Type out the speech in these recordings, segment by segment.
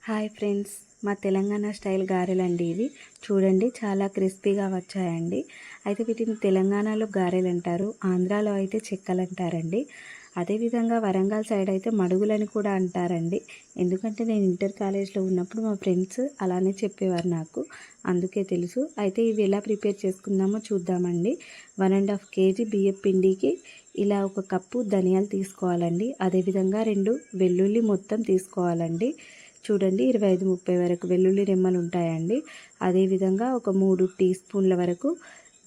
Hi friends, మా Telangana style గారెలండి ఇవి. చూడండి చాలా క్రిస్పీగా వచ్చాయండి. అయితే వీటిని తెలంగాణలో గారెలు అంటారు, ఆంధ్రాలో అయితే చెక్కలు అంటారండి. అదేవిధంగా వరంగల్ సైడ్ అయితే మడుగులని కూడా అంటారండి. ఎందుకంటే నేను ఇంటర్ కాలేజ్లో ఉన్నప్పుడు మా ఫ్రెండ్స్ అలానే చెప్పేవారు నాకు, అందుకే తెలుసు. అయితే ఇవి ఎలా ప్రిపేర్ చేసుకుందామో చూద్దామండి. 1.5 కేజీ బియ్యం పిండికి ఇలా ఒక కప్పు ధనియాలు తీసుకోవాలండి. అదేవిధంగా 2 వెల్లుల్లి మొత్తం తీసుకోవాలండి. చూడండి 25-30 వరకు వెల్లుల్లి రెమ్మలు ఉంటాయండి. అదేవిధంగా ఒక 3 టీ స్పూన్ల వరకు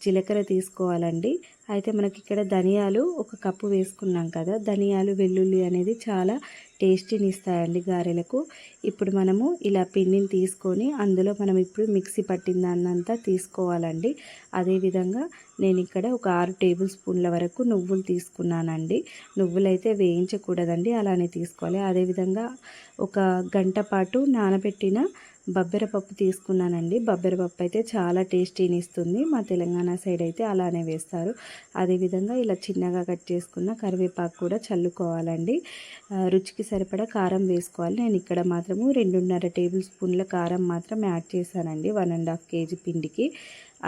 జీలకర్ర తీసుకోవాలండి. అయితే మనకి ఇక్కడ ధనియాలు ఒక కప్పు వేసుకున్నాం కదా, ధనియాలు వెల్లుల్లి అనేది చాలా టేస్టీని ఇస్తాయండి గారెలకు. ఇప్పుడు మనము ఇలా పిండిని తీసుకొని అందులో మనం ఇప్పుడు మిక్సీ పట్టిన దాన్నంతా తీసుకోవాలండి. అదేవిధంగా నేను ఇక్కడ ఒక 6 టేబుల్ స్పూన్ల వరకు నువ్వులు తీసుకున్నానండి. నువ్వులైతే వేయించకూడదండి, అలానే తీసుకోవాలి. అదేవిధంగా ఒక గంట పాటు నానబెట్టిన బబ్బెరపప్పు తీసుకున్నానండి. బబ్బెరపప్పు అయితే చాలా టేస్టీని ఇస్తుంది. మా తెలంగాణ సైడ్ అయితే అలానే వేస్తారు. అదేవిధంగా ఇలా చిన్నగా కట్ చేసుకున్న కరివేపాకు కూడా చల్లుకోవాలండి. రుచికి సరిపడా కారం వేసుకోవాలి. నేను ఇక్కడ మాత్రము 2.5 టేబుల్ స్పూన్ల కారం మాత్రం యాడ్ చేశానండి 1.5 కేజీ పిండికి.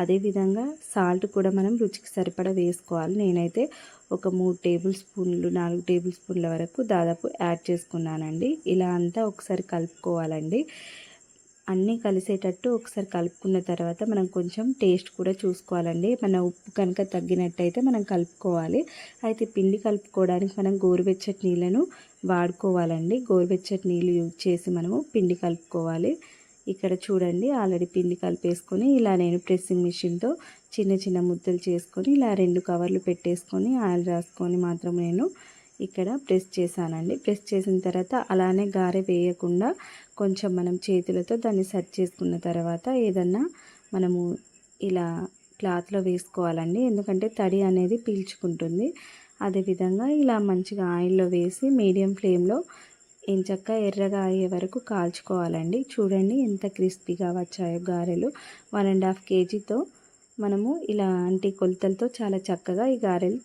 అదేవిధంగా సాల్ట్ కూడా మనం రుచికి సరిపడా వేసుకోవాలి. నేనైతే ఒక 3 టేబుల్ స్పూన్లు 4 టేబుల్ స్పూన్ల వరకు దాదాపు యాడ్ చేసుకున్నానండి. ఇలా అంతా ఒకసారి కలుపుకోవాలండి. అన్నీ కలిసేటట్టు ఒకసారి కలుపుకున్న తర్వాత మనం కొంచెం టేస్ట్ కూడా చూసుకోవాలండి. మన ఉప్పు కనుక తగ్గినట్టయితే మనం కలుపుకోవాలి. అయితే పిండి కలుపుకోవడానికి మనం గోరువెచ్చటి నీళ్ళను వాడుకోవాలండి. గోరువెచ్చటి నీళ్ళు యూజ్ చేసి మనము పిండి కలుపుకోవాలి. ఇక్కడ చూడండి ఆల్రెడీ పిండి కలిపేసుకొని ఇలా నేను ప్రెస్సింగ్ మిషన్తో చిన్న చిన్న ముద్దలు చేసుకొని ఇలా 2 కవర్లు పెట్టేసుకొని ఆయిల్ రాసుకొని మాత్రం నేను ఇక్కడ ప్రెస్ చేశానండి. ప్రెస్ చేసిన తర్వాత అలానే గారె వేయకుండా కొంచెం మనం చేతులతో దాన్ని సెట్ చేసుకున్న తర్వాత ఏదన్నా మనము ఇలా క్లాత్లో వేసుకోవాలండి. ఎందుకంటే తడి అనేది పీల్చుకుంటుంది. అదేవిధంగా ఇలా మంచిగా ఆయిల్లో వేసి మీడియం ఫ్లేమ్లో ఎంచక్కా ఎర్రగా అయ్యే వరకు కాల్చుకోవాలండి. చూడండి ఎంత క్రిస్పీగా వచ్చాయో గారెలు. 1.5 కేజీతో మనము ఇలాంటి కొలతలతో చాలా చక్కగా ఈ గారెలు